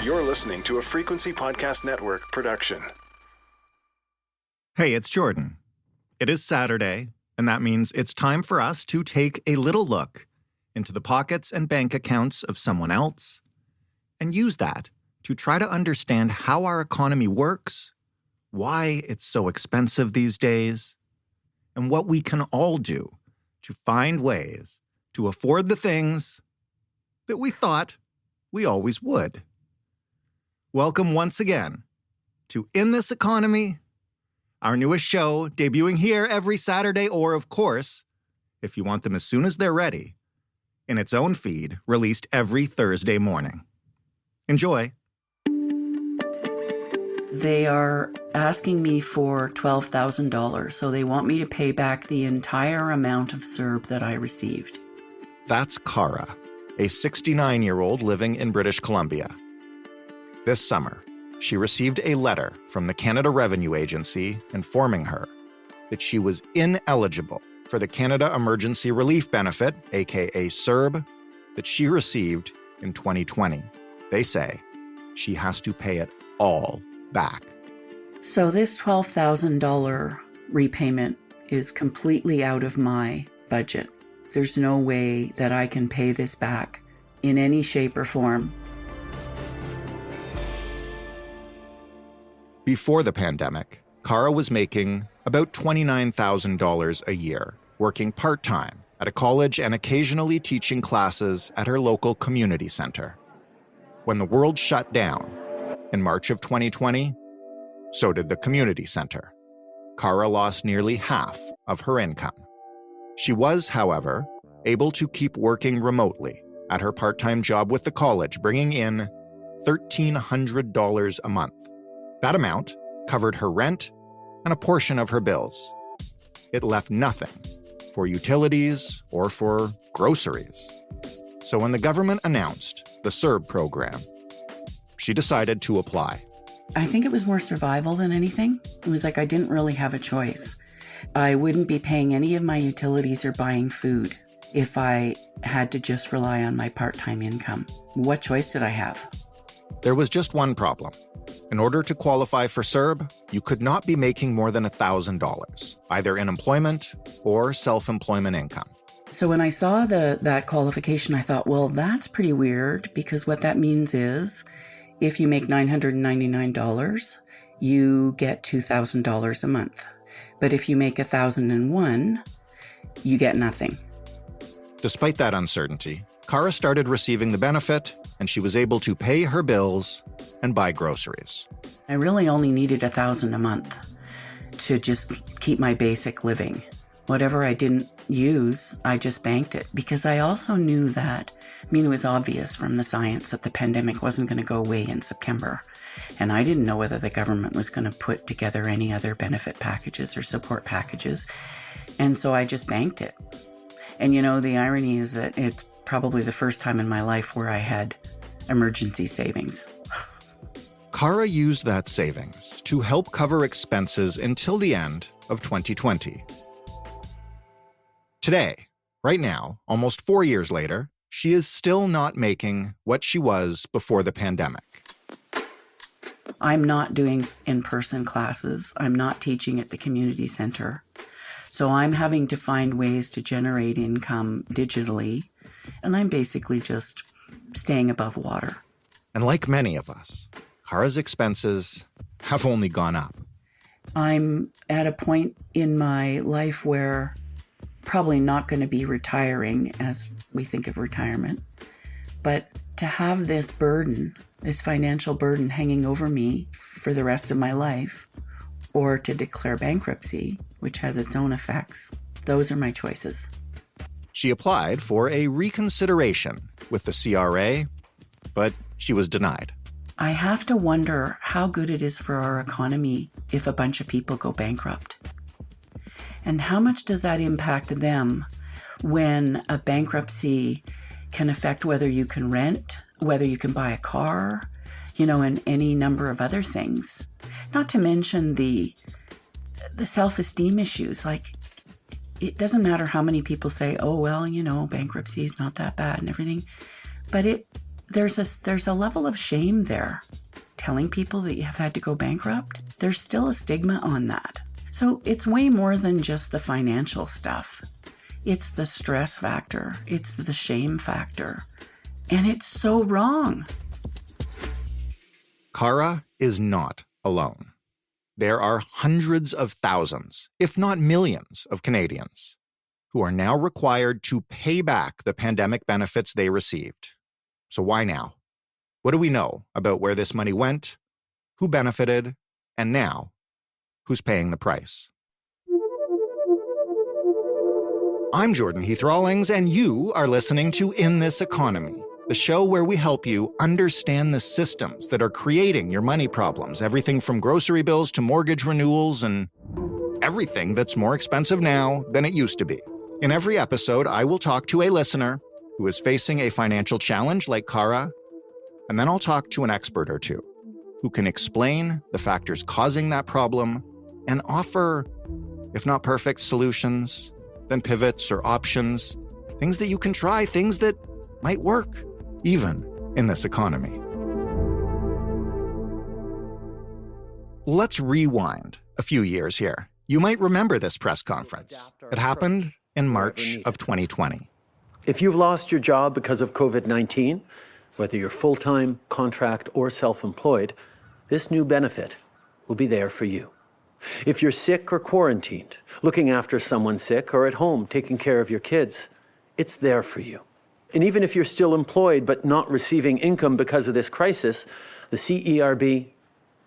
You're listening to a Frequency Podcast Network production. Hey, it's Jordan. It is Saturday, and that means it's time for us to take a little look into the pockets and bank accounts of someone else and use that to try to understand how our economy works, why it's so expensive these days, and what we can all do to find ways to afford the things that we thought we always would. Welcome once again to In This Economy, our newest show debuting here every Saturday, or of course, if you want them as soon as they're ready, in its own feed, released every Thursday morning. Enjoy. They are asking me for $12,000, so they want me to pay back the entire amount of CERB that I received. That's Cara, a 69-year-old living in British Columbia. This summer, she received a letter from the Canada Revenue Agency informing her that she was ineligible for the Canada Emergency Relief Benefit, aka CERB, that she received in 2020. They say she has to pay it all back. So this $12,000 repayment is completely out of my budget. There's no way that I can pay this back in any shape or form. Before the pandemic, Cara was making about $29,000 a year, working part-time at a college and occasionally teaching classes at her local community center. When the world shut down in March of 2020, so did the community center. Cara lost nearly half of her income. She was, however, able to keep working remotely at her part-time job with the college, bringing in $1,300 a month. That amount covered her rent and a portion of her bills. It left nothing for utilities or for groceries. So when the government announced the CERB program, she decided to apply. I think it was more survival than anything. It was like I didn't really have a choice. I wouldn't be paying any of my utilities or buying food if I had to just rely on my part-time income. What choice did I have? There was just one problem. In order to qualify for CERB, you could not be making more than $1,000, either in employment or self-employment income. So when I saw that qualification, I thought, well, that's pretty weird, because what that means is if you make $999, you get $2,000 a month. But if you make $1,001, you get nothing. Despite that uncertainty, Cara started receiving the benefit, and she was able to pay her bills and buy groceries. I really only needed $1,000 a month to just keep my basic living. Whatever I didn't use, I just banked it, because I also knew that, it was obvious from the science that the pandemic wasn't going to go away in September. And I didn't know whether the government was going to put together any other benefit packages or support packages. And so I just banked it. And the irony is that it's probably the first time in my life where I had emergency savings. Cara used that savings to help cover expenses until the end of 2020. Today, right now, almost 4 years later, she is still not making what she was before the pandemic. I'm not doing in-person classes. I'm not teaching at the community center. So I'm having to find ways to generate income digitally, and I'm basically just staying above water. And like many of us, Cara's expenses have only gone up. I'm at a point in my life where probably not going to be retiring as we think of retirement, but to have this burden, this financial burden hanging over me for the rest of my life, or to declare bankruptcy, which has its own effects, those are my choices. She applied for a reconsideration with the CRA, but she was denied. I have to wonder how good it is for our economy if a bunch of people go bankrupt. And how much does that impact them when a bankruptcy can affect whether you can rent, whether you can buy a car, and any number of other things. Not to mention the self-esteem issues. Like, it doesn't matter how many people say, oh, well, bankruptcy is not that bad and everything. But there's a level of shame there. Telling people that you have had to go bankrupt, there's still a stigma on that. So it's way more than just the financial stuff. It's the stress factor. It's the shame factor. And it's so wrong. Cara is not alone. There are hundreds of thousands, if not millions, of Canadians who are now required to pay back the pandemic benefits they received. So why now? What do we know about where this money went, who benefited, and now, who's paying the price? I'm Jordan Heath Rawlings, and you are listening to In This Economy, the show where we help you understand the systems that are creating your money problems, everything from grocery bills to mortgage renewals and everything that's more expensive now than it used to be. In every episode, I will talk to a listener who is facing a financial challenge like Cara, and then I'll talk to an expert or two who can explain the factors causing that problem and offer, if not perfect solutions, then pivots or options, things that you can try, things that might work, even in this economy. Let's rewind a few years here. You might remember this press conference. It happened in March of 2020. If you've lost your job because of COVID-19, whether you're full-time, contract, or self-employed, this new benefit will be there for you. If you're sick or quarantined, looking after someone sick, or at home taking care of your kids, it's there for you. And even if you're still employed but not receiving income because of this crisis, the CERB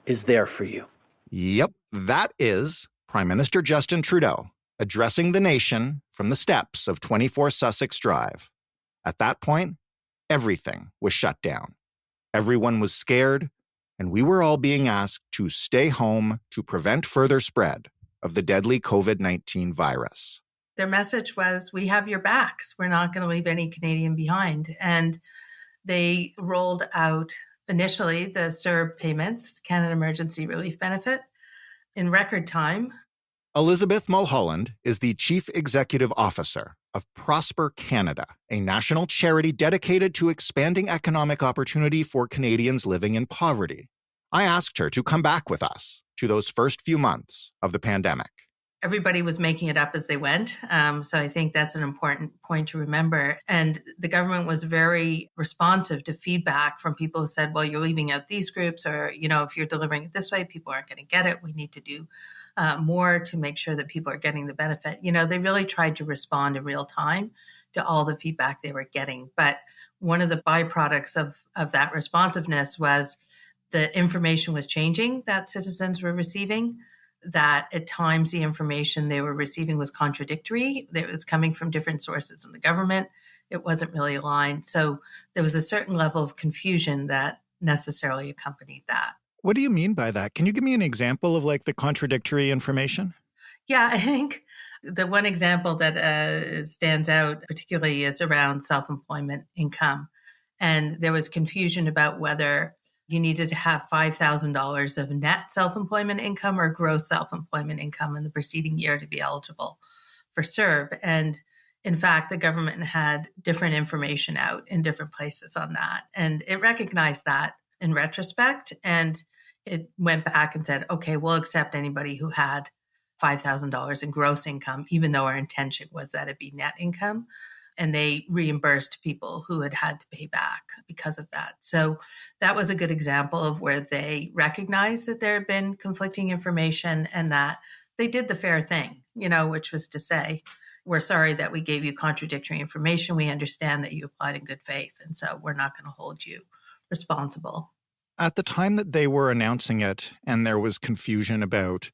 is there for you. Yep, that is Prime Minister Justin Trudeau addressing the nation from the steps of 24 Sussex Drive. At that point, everything was shut down. Everyone was scared, and we were all being asked to stay home to prevent further spread of the deadly COVID-19 virus. Their message was, we have your backs. We're not going to leave any Canadian behind. And they rolled out initially the CERB payments, Canada Emergency Relief Benefit, in record time. Elizabeth Mulholland is the Chief Executive Officer of Prosper Canada, a national charity dedicated to expanding economic opportunity for Canadians living in poverty. I asked her to come back with us to those first few months of the pandemic. Everybody was making it up as they went. So I think that's an important point to remember. And the government was very responsive to feedback from people who said, well, you're leaving out these groups, or, if you're delivering it this way, people aren't going to get it. We need to do more to make sure that people are getting the benefit. They really tried to respond in real time to all the feedback they were getting. But one of the byproducts of that responsiveness was the information was changing that citizens were receiving, that at times the information they were receiving was contradictory. It was coming from different sources in the government. It wasn't really aligned. So there was a certain level of confusion that necessarily accompanied that. What do you mean by that? Can you give me an example of the contradictory information? Yeah, I think the one example that stands out particularly is around self-employment income. And there was confusion about whether you needed to have $5,000 of net self-employment income or gross self-employment income in the preceding year to be eligible for CERB. And in fact, the government had different information out in different places on that. And it recognized that in retrospect. And it went back and said, okay, we'll accept anybody who had $5,000 in gross income, even though our intention was that it be net income. And they reimbursed people who had to pay back because of that. So that was a good example of where they recognized that there had been conflicting information and that they did the fair thing, which was to say, we're sorry that we gave you contradictory information. We understand that you applied in good faith. And so we're not going to hold you responsible. At the time that they were announcing it and there was confusion about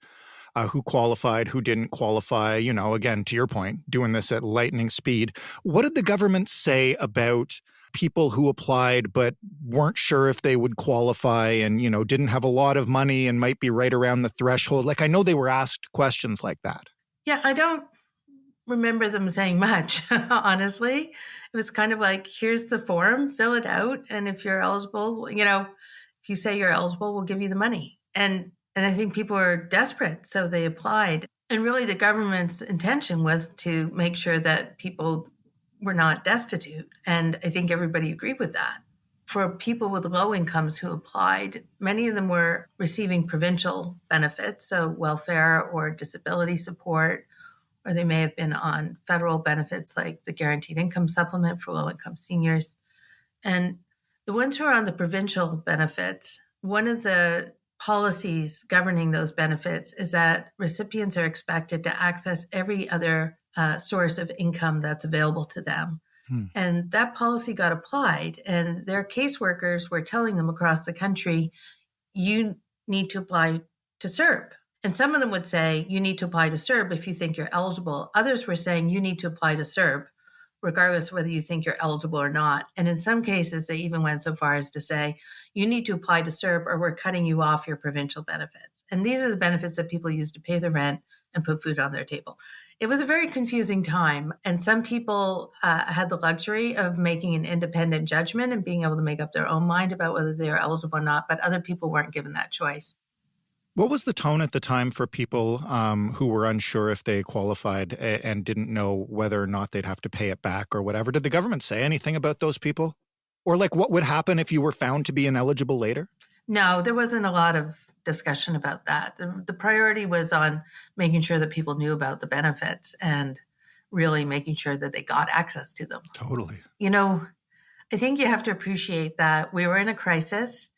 who qualified, who didn't qualify, again, to your point, doing this at lightning speed. What did the government say about people who applied but weren't sure if they would qualify and, didn't have a lot of money and might be right around the threshold? I know they were asked questions like that. Yeah, I don't remember them saying much, honestly. It was kind of like, here's the form, fill it out. And if you're eligible, if you say you're eligible, we'll give you the money. And I think people were desperate, so they applied. And really the government's intention was to make sure that people were not destitute. And I think everybody agreed with that. for people with low incomes who applied, many of them were receiving provincial benefits, so welfare or disability support, or they may have been on federal benefits like the guaranteed income supplement for low-income seniors. And the ones who are on the provincial benefits, one of the policies governing those benefits is that recipients are expected to access every other source of income that's available to them. And that policy got applied, and their caseworkers were telling them across the country, you need to apply to CERB. And some of them would say, you need to apply to CERB if you think you're eligible. Others were saying, you need to apply to CERB, regardless of whether you think you're eligible or not. And in some cases, they even went so far as to say, you need to apply to CERB or we're cutting you off your provincial benefits. And these are the benefits that people use to pay the rent and put food on their table. It was a very confusing time. And some people had the luxury of making an independent judgment and being able to make up their own mind about whether they were eligible or not. But other people weren't given that choice. What was the tone at the time for people who were unsure if they qualified and didn't know whether or not they'd have to pay it back or whatever? Did the government say anything about those people? Or like what would happen if you were found to be ineligible later? No, there wasn't a lot of discussion about that. The priority was on making sure that people knew about the benefits and really making sure that they got access to them. Totally. You know, I think you have to appreciate that we were in a crisis,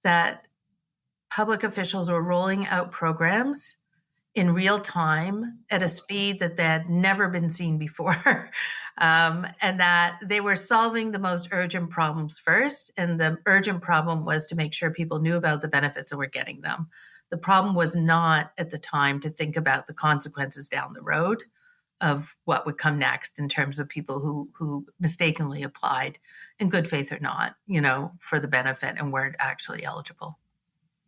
that public officials were rolling out programs in real time at a speed that they had never been seen before. And that they were solving the most urgent problems first. And the urgent problem was to make sure people knew about the benefits and were getting them. The problem was not at the time to think about the consequences down the road of what would come next in terms of people who mistakenly applied, in good faith or not, for the benefit and weren't actually eligible.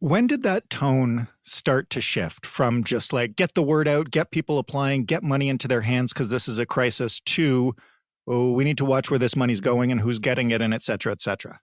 When did that tone start to shift from just like, get the word out, get people applying, get money into their hands because this is a crisis, to, oh, we need to watch where this money's going and who's getting it and et cetera, et cetera?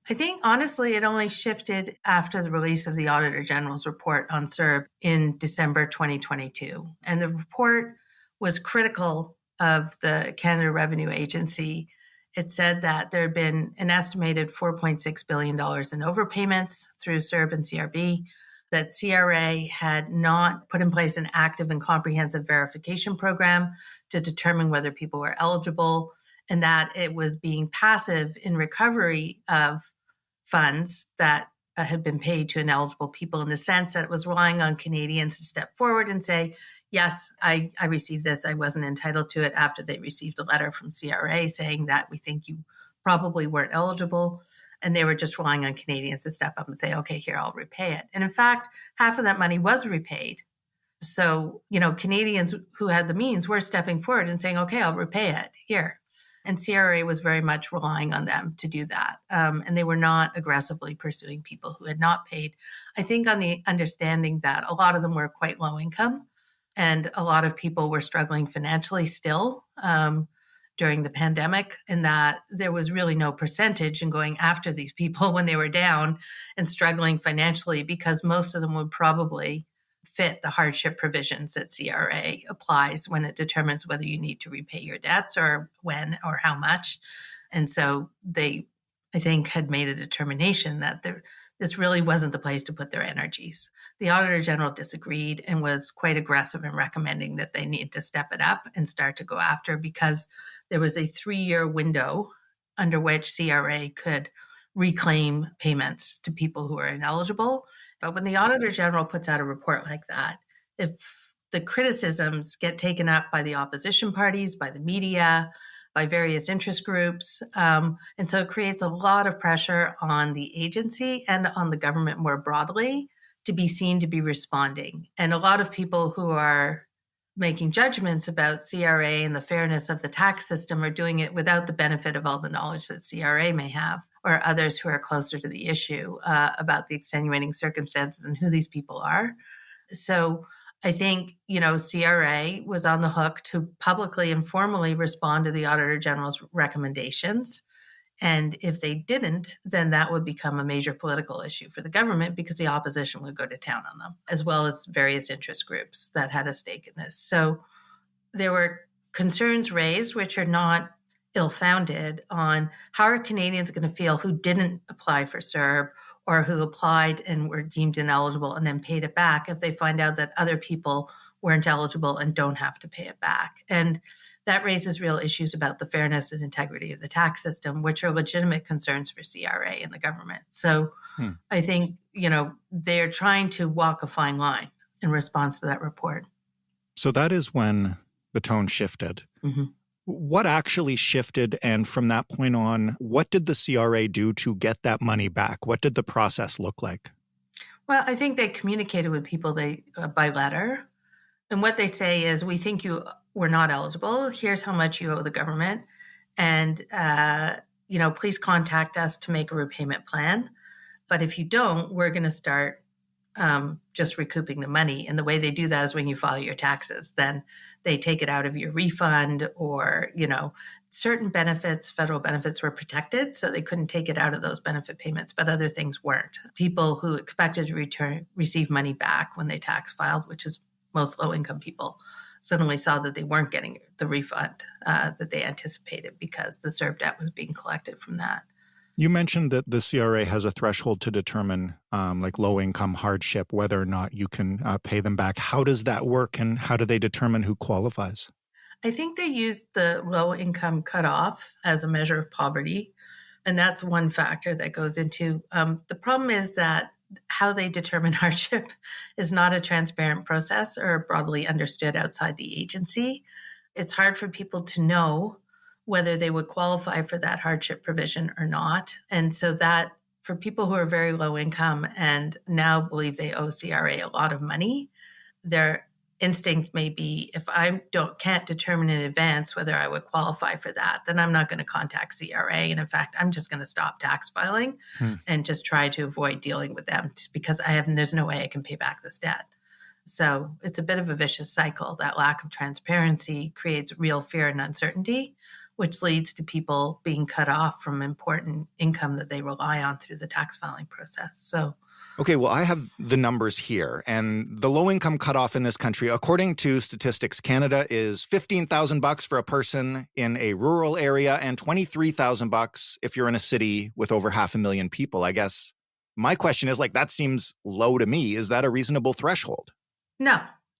I think, honestly, it only shifted after the release of the Auditor General's report on CERB in December 2022. And the report was critical of the Canada Revenue Agency. It said that there had been an estimated $4.6 billion in overpayments through CERB and CRB, that CRA had not put in place an active and comprehensive verification program to determine whether people were eligible, and that it was being passive in recovery of funds that had been paid to ineligible people, in the sense that it was relying on Canadians to step forward and say, yes, I received this. I wasn't entitled to it, after they received a letter from CRA saying that we think you probably weren't eligible. And they were just relying on Canadians to step up and say, okay, here, I'll repay it. And in fact, half of that money was repaid. So, Canadians who had the means were stepping forward and saying, okay, I'll repay it here. And CRA was very much relying on them to do that. And they were not aggressively pursuing people who had not paid. I think on the understanding that a lot of them were quite low income, and a lot of people were struggling financially still during the pandemic, and that there was really no percentage in going after these people when they were down and struggling financially, because most of them would probably fit the hardship provisions that CRA applies when it determines whether you need to repay your debts, or when or how much. And so they, I think, had made a determination that this really wasn't the place to put their energies. The Auditor General disagreed and was quite aggressive in recommending that they need to step it up and start to go after, because there was a 3-year window under which CRA could reclaim payments to people who are ineligible. But when the Auditor General puts out a report like that, if the criticisms get taken up by the opposition parties, by the media, by various interest groups, and so it creates a lot of pressure on the agency and on the government more broadly to be seen to be responding. And a lot of people who are making judgments about CRA and the fairness of the tax system are doing it without the benefit of all the knowledge that CRA may have, or others who are closer to the issue about the extenuating circumstances and who these people are. So I think, CRA was on the hook to publicly and formally respond to the Auditor General's recommendations. And if they didn't, then that would become a major political issue for the government, because the opposition would go to town on them, as well as various interest groups that had a stake in this. So there were concerns raised, which are not ill-founded on how are Canadians going to feel who didn't apply for CERB or who applied and were deemed ineligible and then paid it back if they find out that other people weren't eligible and don't have to pay it back. And that raises real issues about the fairness and integrity of the tax system, which are legitimate concerns for CRA and the government. So I think, they're trying to walk a fine line in response to that report. So that is when the tone shifted. Mm-hmm. What actually shifted? And from that point on, what did the CRA do to get that money back? What did the process look like? Well, I think they communicated with people by letter. And what they say is, we think you were not eligible. Here's how much you owe the government. And, please contact us to make a repayment plan. But if you don't, we're going to start just recouping the money. And the way they do that is when you file your taxes, then they take it out of your refund or, certain benefits, federal benefits were protected. So they couldn't take it out of those benefit payments, but other things weren't. People who expected to receive money back when they tax filed, which is most low-income people, suddenly saw that they weren't getting the refund that they anticipated because the CERB debt was being collected from that. You mentioned that the CRA has a threshold to determine like low-income hardship, whether or not you can pay them back. How does that work, and how do they determine who qualifies? I think they used the low-income cutoff as a measure of poverty, and that's one factor that goes into. The problem is that how they determine hardship is not a transparent process or broadly understood outside the agency. It's hard for people to know whether they would qualify for that hardship provision or not. And so that for people who are very low income and now believe they owe CRA a lot of money, their instinct may be, if I can't determine in advance whether I would qualify for that, then I'm not going to contact CRA. And in fact, I'm just going to stop tax filing and just try to avoid dealing with them just because there's no way I can pay back this debt. So it's a bit of a vicious cycle. That lack of transparency creates real fear and uncertainty, which leads to people being cut off from important income that they rely on through the tax filing process. So, okay, well, I have the numbers here, and the low-income cutoff in this country, according to Statistics Canada, is $15,000 for a person in a rural area and $23,000 if you're in a city with over 500,000 people. I guess my question is, that seems low to me. Is that a reasonable threshold?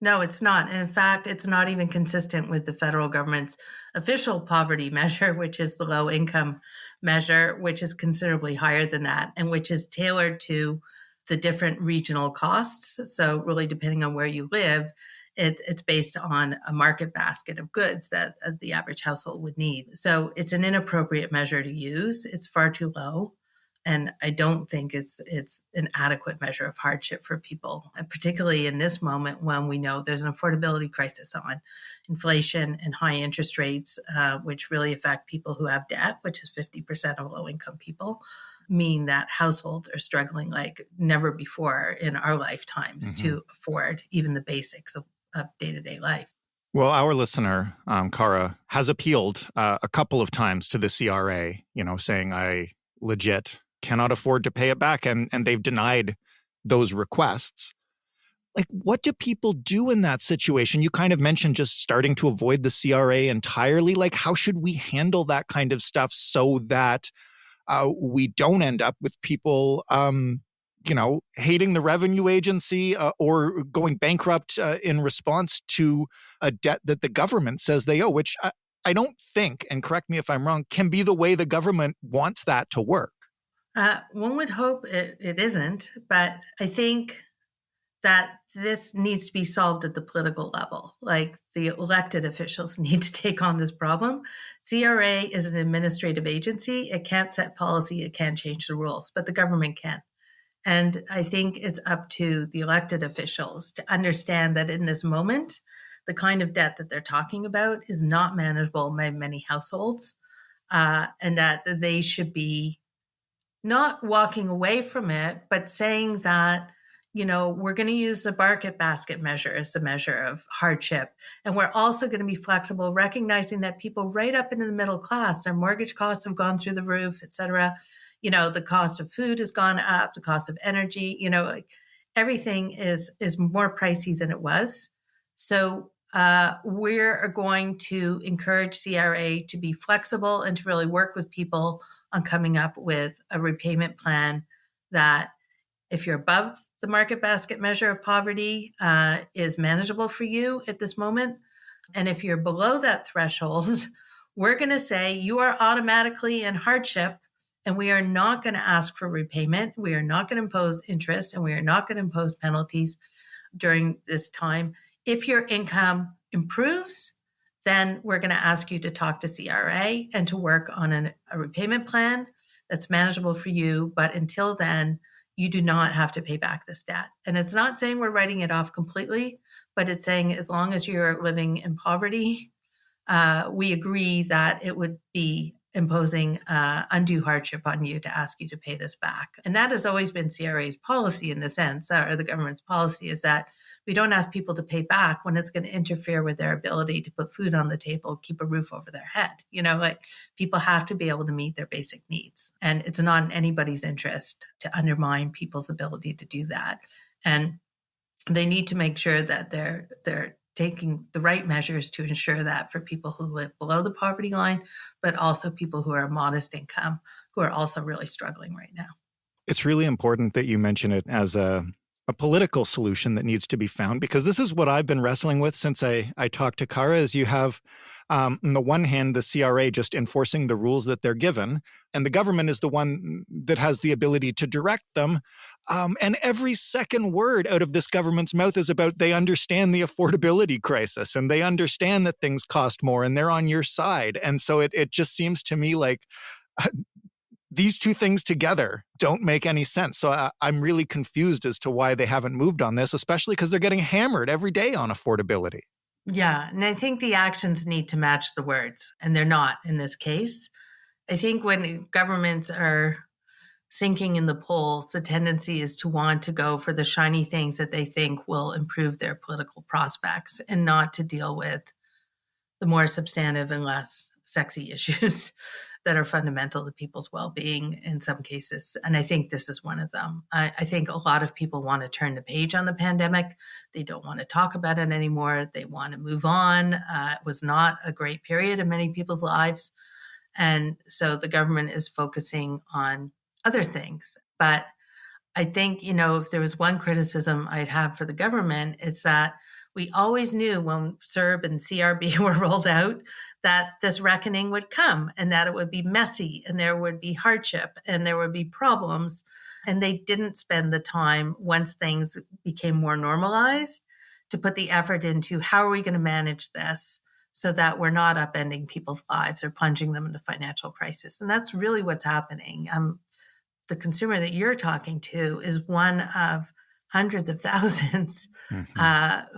No, it's not. In fact, it's not even consistent with the federal government's official poverty measure, which is the low income measure, which is considerably higher than that, and which is tailored to the different regional costs. So really, depending on where you live, it's based on a market basket of goods that the average household would need. So it's an inappropriate measure to use. It's far too low. And I don't think it's an adequate measure of hardship for people, and particularly in this moment when we know there's an affordability crisis on inflation and high interest rates, which really affect people who have debt, which is 50% of low-income people, mean that households are struggling like never before in our lifetimes to afford even the basics of day-to-day life. Well, our listener, Cara, has appealed a couple of times to the CRA, saying I legit cannot afford to pay it back. And they've denied those requests. What do people do in that situation? You kind of mentioned just starting to avoid the CRA entirely. How should we handle that kind of stuff so that we don't end up with people, hating the revenue agency or going bankrupt in response to a debt that the government says they owe, which I don't think, and correct me if I'm wrong, can be the way the government wants that to work. One would hope it isn't, but I think that this needs to be solved at the political level. The elected officials need to take on this problem. CRA is an administrative agency. It can't set policy. It can't change the rules, but the government can. And I think it's up to the elected officials to understand that in this moment, the kind of debt that they're talking about is not manageable by many households, and that they should be not walking away from it, but saying that, we're going to use the market basket measure as a measure of hardship. And we're also going to be flexible, recognizing that people right up into the middle class, their mortgage costs have gone through the roof, et cetera. The cost of food has gone up, the cost of energy, everything is more pricey than it was. So we're going to encourage CRA to be flexible and to really work with people on coming up with a repayment plan that, if you're above the market basket measure of poverty, is manageable for you at this moment. And if you're below that threshold, we're going to say you are automatically in hardship, and we are not going to ask for repayment. We are not going to impose interest, and we are not going to impose penalties during this time. If your income improves, then we're going to ask you to talk to CRA and to work on a repayment plan that's manageable for you. But until then, you do not have to pay back this debt. And it's not saying we're writing it off completely, but it's saying as long as you're living in poverty, we agree that it would be imposing undue hardship on you to ask you to pay this back. And that has always been CRA's policy in the sense, or the government's policy, is that we don't ask people to pay back when it's going to interfere with their ability to put food on the table, keep a roof over their head. Like people have to be able to meet their basic needs. And it's not in anybody's interest to undermine people's ability to do that. And they need to make sure that they're taking the right measures to ensure that for people who live below the poverty line, but also people who are modest income, who are also really struggling right now. It's really important that you mention it as a political solution that needs to be found, because this is what I've been wrestling with since I talked to Cara, is you have, on the one hand, the CRA just enforcing the rules that they're given, and the government is the one that has the ability to direct them. And every second word out of this government's mouth is about they understand the affordability crisis and they understand that things cost more and they're on your side. And so it just seems to me like these two things together don't make any sense. So I'm really confused as to why they haven't moved on this, especially because they're getting hammered every day on affordability. Yeah, and I think the actions need to match the words, and they're not in this case. I think when governments are sinking in the polls, the tendency is to want to go for the shiny things that they think will improve their political prospects and not to deal with the more substantive and less sexy issues that are fundamental to people's well-being in some cases. And I think this is one of them. I think a lot of people want to turn the page on the pandemic. They don't want to talk about it anymore. They want to move on. It was not a great period in many people's lives. And so the government is focusing on other things. But I think, if there was one criticism I'd have for the government, it's that we always knew when CERB and CRB were rolled out that this reckoning would come and that it would be messy and there would be hardship and there would be problems. And they didn't spend the time once things became more normalized to put the effort into how are we going to manage this so that we're not upending people's lives or plunging them into financial crisis. And that's really what's happening. The consumer that you're talking to is one of hundreds of thousands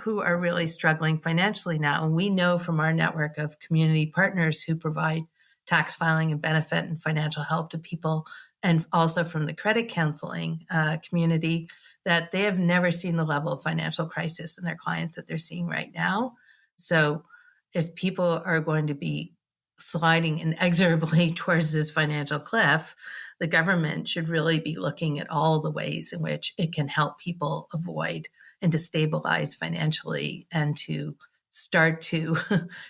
who are really struggling financially now. And we know from our network of community partners who provide tax filing and benefit and financial help to people, and also from the credit counseling community, that they have never seen the level of financial crisis in their clients that they're seeing right now. So if people are going to be sliding inexorably towards this financial cliff, the government should really be looking at all the ways in which it can help people avoid and to stabilize financially and to start to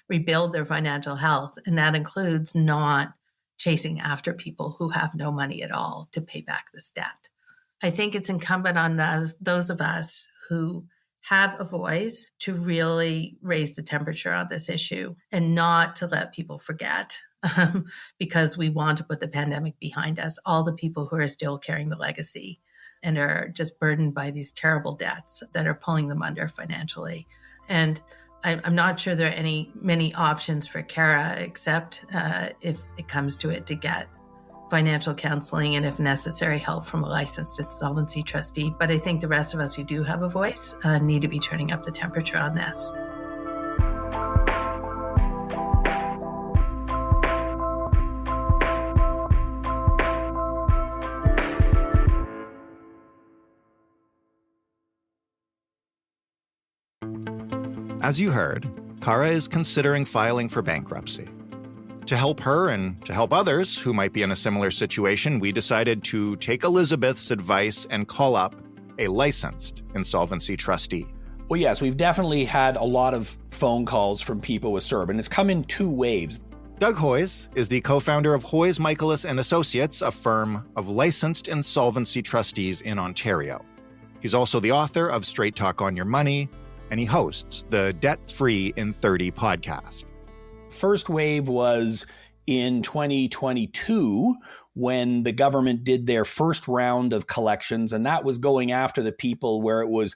rebuild their financial health. And that includes not chasing after people who have no money at all to pay back this debt. I think it's incumbent on those of us who have a voice to really raise the temperature on this issue and not to let people forget because we want to put the pandemic behind us, all the people who are still carrying the legacy and are just burdened by these terrible debts that are pulling them under financially. And I'm not sure there are many options for Cara except if it comes to it to get financial counseling and, if necessary, help from a licensed insolvency trustee. But I think the rest of us who do have a voice need to be turning up the temperature on this. As you heard, Cara is considering filing for bankruptcy. To help her and to help others who might be in a similar situation, we decided to take Elizabeth's advice and call up a licensed insolvency trustee. Well, yes, we've definitely had a lot of phone calls from people with CERB, and it's come in two waves. Doug Hoyes is the co-founder of Hoyes, Michaelis & Associates, a firm of licensed insolvency trustees in Ontario. He's also the author of Straight Talk on Your Money, and he hosts the Debt Free in 30 podcast. First wave was in 2022 when the government did their first round of collections, and that was going after the people where it was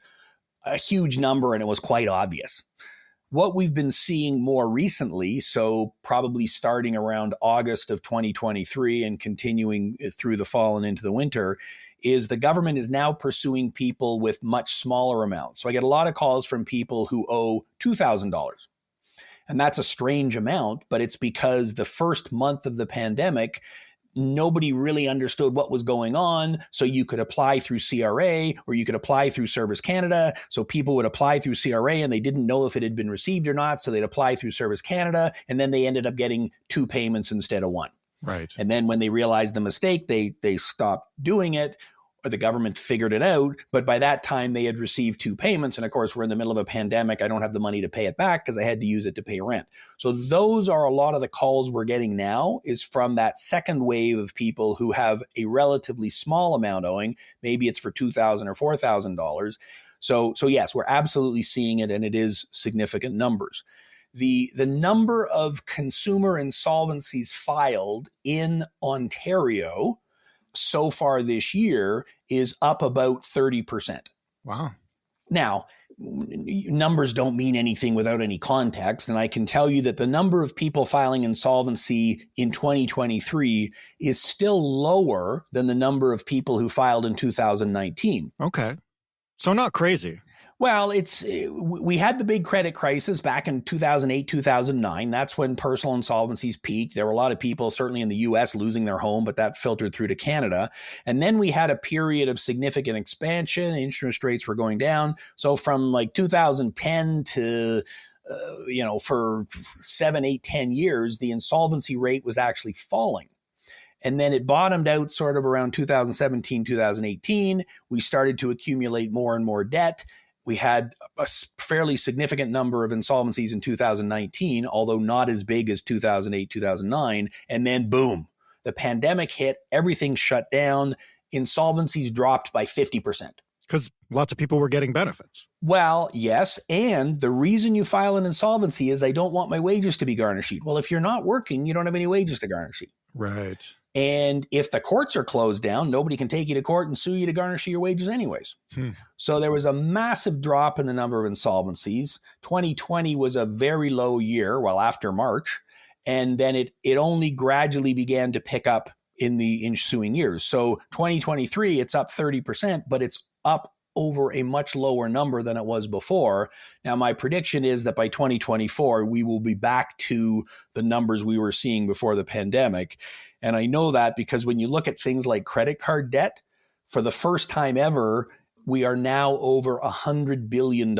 a huge number and it was quite obvious. What we've been seeing more recently, so probably starting around August of 2023 and continuing through the fall and into the winter, is the government is now pursuing people with much smaller amounts. So I get a lot of calls from people who owe $2,000. And that's a strange amount, but it's because the first month of the pandemic, nobody really understood what was going on. So you could apply through CRA or you could apply through Service Canada. So people would apply through CRA and they didn't know if it had been received or not. So they'd apply through Service Canada. And then they ended up getting 2 payments instead of 1. Right. And then when they realized the mistake, they stopped doing it, or the government figured it out. But by that time they had received 2 payments. And of course, we're in the middle of a pandemic. I don't have the money to pay it back because I had to use it to pay rent. So those are a lot of the calls we're getting now, is from that second wave of people who have a relatively small amount owing. Maybe it's for $2,000 or $4,000. So yes, we're absolutely seeing it, and it is significant numbers. The number of consumer insolvencies filed in Ontario so far this year is up about 30%. Wow. Now, numbers don't mean anything without any context. And I can tell you that the number of people filing insolvency in 2023 is still lower than the number of people who filed in 2019. Okay. So not crazy. Well, we had the big credit crisis back in 2008, 2009. That's when personal insolvencies peaked. There were a lot of people, certainly in the US, losing their home, but that filtered through to Canada. And then we had a period of significant expansion. Interest rates were going down. So from like 2010 to, for 7, 8, 10 years, the insolvency rate was actually falling. And then it bottomed out sort of around 2017, 2018. We started to accumulate more and more debt. We had a fairly significant number of insolvencies in 2019, although not as big as 2008, 2009. And then boom, the pandemic hit, everything shut down, insolvencies dropped by 50%. Because lots of people were getting benefits. Well, yes. And the reason you file an insolvency is I don't want my wages to be garnished. Well, if you're not working, you don't have any wages to garnish. Right. And if the courts are closed down, nobody can take you to court and sue you to garnish your wages anyways. So there was a massive drop in the number of insolvencies. 2020 was a very low year, well, after March. And then it only gradually began to pick up in the ensuing years. So 2023, it's up 30%, but it's up over a much lower number than it was before. Now, my prediction is that by 2024, we will be back to the numbers we were seeing before the pandemic. And I know that because when you look at things like credit card debt, for the first time ever, we are now over $100 billion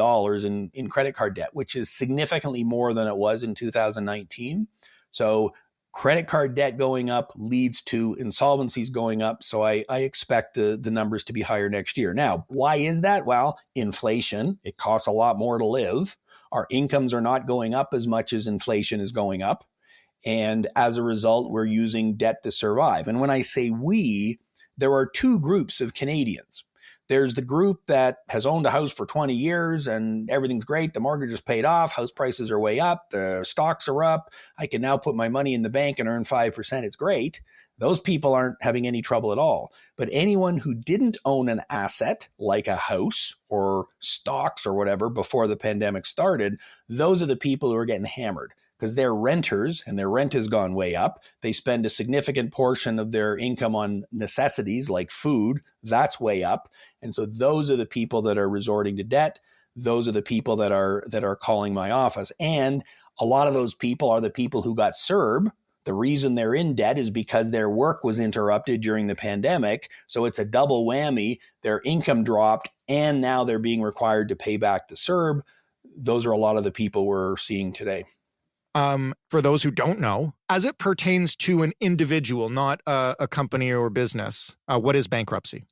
in credit card debt, which is significantly more than it was in 2019. So credit card debt going up leads to insolvencies going up. So I expect the numbers to be higher next year. Now, why is that? Well, inflation. It costs a lot more to live. Our incomes are not going up as much as inflation is going up. And as a result, we're using debt to survive. And when I say we, there are 2 groups of Canadians. There's the group that has owned a house for 20 years and everything's great. The mortgage is paid off. House prices are way up. The stocks are up. I can now put my money in the bank and earn 5%. It's great. Those people aren't having any trouble at all. But anyone who didn't own an asset like a house or stocks or whatever before the pandemic started, those are the people who are getting hammered. Because they're renters and their rent has gone way up. They spend a significant portion of their income on necessities like food. That's way up. And so those are the people that are resorting to debt. Those are the people that are calling my office. And a lot of those people are the people who got CERB. The reason they're in debt is because their work was interrupted during the pandemic. So it's a double whammy. Their income dropped and now they're being required to pay back the CERB. Those are a lot of the people we're seeing today. For those who don't know, as it pertains to an individual, not a company or business, what is bankruptcy?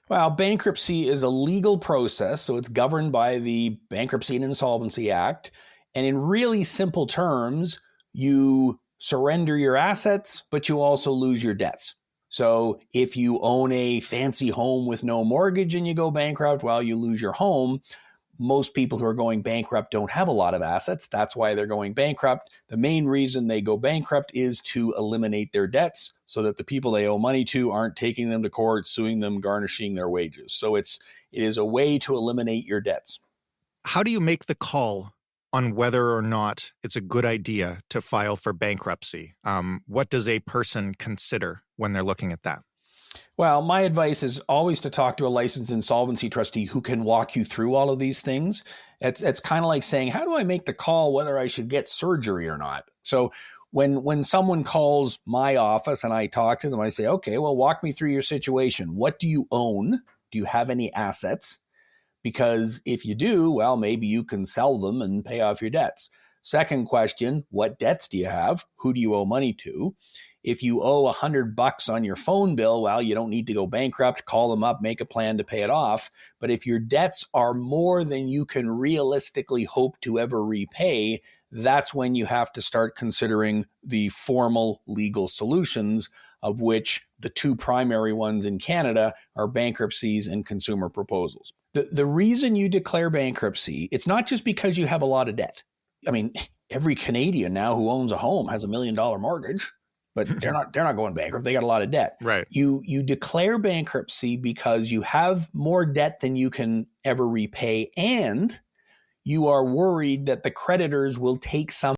Well, bankruptcy is a legal process, so it's governed by the Bankruptcy and Insolvency Act. And in really simple terms, you surrender your assets, but you also lose your debts. So if you own a fancy home with no mortgage and you go bankrupt, well, you lose your home. Most people who are going bankrupt don't have a lot of assets. That's why they're going bankrupt. The main reason they go bankrupt is to eliminate their debts so that the people they owe money to aren't taking them to court, suing them, garnishing their wages. So it is a way to eliminate your debts. How do you make the call on whether or not it's a good idea to file for bankruptcy? What does a person consider when they're looking at that? Well, my advice is always to talk to a licensed insolvency trustee who can walk you through all of these things. It's kind of like saying, how do I make the call whether I should get surgery or not? So when someone calls my office and I talk to them, I say, okay, well, walk me through your situation. What do you own? Do you have any assets? Because if you do, well, maybe you can sell them and pay off your debts. Second question, what debts do you have? Who do you owe money to? If you owe $100 on your phone bill, well, you don't need to go bankrupt, call them up, make a plan to pay it off. But if your debts are more than you can realistically hope to ever repay, that's when you have to start considering the formal legal solutions, of which the two primary ones in Canada are bankruptcies and consumer proposals. The reason you declare bankruptcy, it's not just because you have a lot of debt. I mean, every Canadian now who owns a home has $1 million mortgage. But they're not going bankrupt. They got a lot of debt. Right. You declare bankruptcy because you have more debt than you can ever repay, and you are worried that the creditors will take some